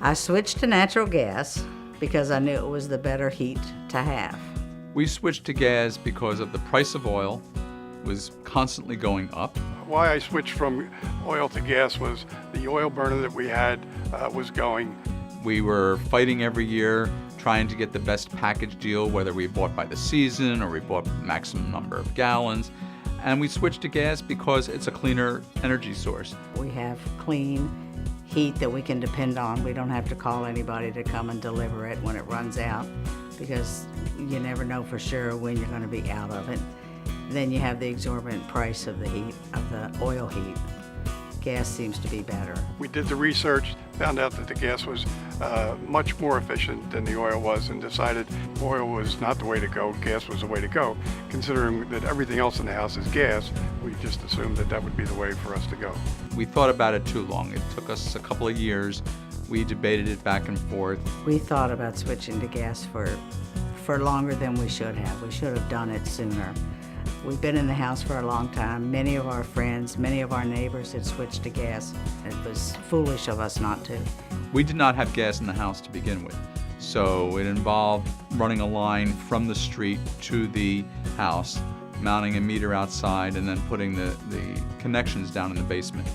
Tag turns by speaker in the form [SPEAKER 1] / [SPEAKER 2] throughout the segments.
[SPEAKER 1] I switched to natural gas because I knew it was the better heat to have.
[SPEAKER 2] We switched to gas because of the price of oil was constantly going up.
[SPEAKER 3] Why I switched from oil to gas was the oil burner that we had was going.
[SPEAKER 2] We were fighting every year trying to get the best package deal, whether we bought by the season or we bought maximum number of gallons. And we switched to gas because it's a cleaner energy source.
[SPEAKER 1] We have clean heat that we can depend on. We don't have to call anybody to come and deliver it when it runs out, because you never know for sure when you're going to be out of it. Then you have the exorbitant price of the heat, of the oil heat. Gas seems to be better.
[SPEAKER 3] We did the research, found out that the gas was much more efficient than the oil was, and decided oil was not the way to go, gas was the way to go. Considering that everything else in the house is gas, we just assumed that that would be the way for us to go.
[SPEAKER 2] We thought about it too long. It took us a couple of years. We debated it back and forth.
[SPEAKER 1] We thought about switching to gas for longer than we should have. We should have done it sooner. We've been in the house for a long time. Many of our friends, many of our neighbors had switched to gas. It was foolish of us not to.
[SPEAKER 2] We did not have gas in the house to begin with, so it involved running a line from the street to the house, mounting a meter outside, and then putting the connections down in the basement.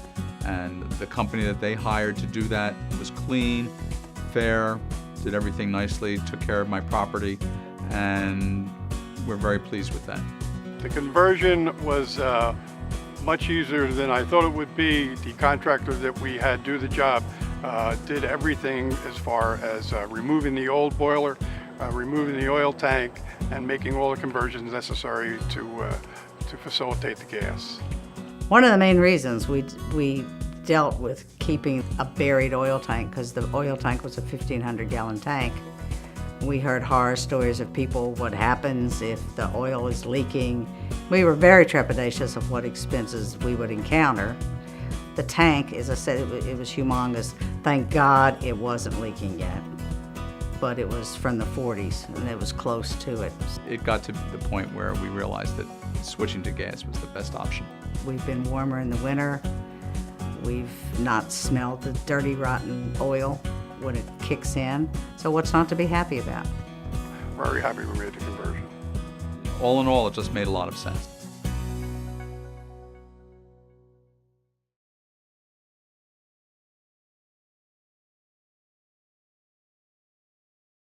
[SPEAKER 2] And the company that they hired to do that was clean, fair, did everything nicely, took care of my property, and we're very pleased with that.
[SPEAKER 3] The conversion was much easier than I thought it would be. The contractor that we had do the job did everything as far as removing the old boiler, removing the oil tank, and making all the conversions necessary to facilitate the gas.
[SPEAKER 1] One of the main reasons we dealt with keeping a buried oil tank, because the oil tank was a 1,500 gallon tank. We heard horror stories of people, what happens if the oil is leaking. We were very trepidatious of what expenses we would encounter. The tank, as I said, it was humongous. Thank God it wasn't leaking yet, but it was from the 40s and it was close to it.
[SPEAKER 2] It got to the point where we realized that switching to gas was the best option.
[SPEAKER 1] We've been warmer in the winter. We've not smelled the dirty, rotten oil when it kicks in. So what's not to be happy about?
[SPEAKER 3] Very happy we made the conversion.
[SPEAKER 2] All in all, it just made a lot of sense.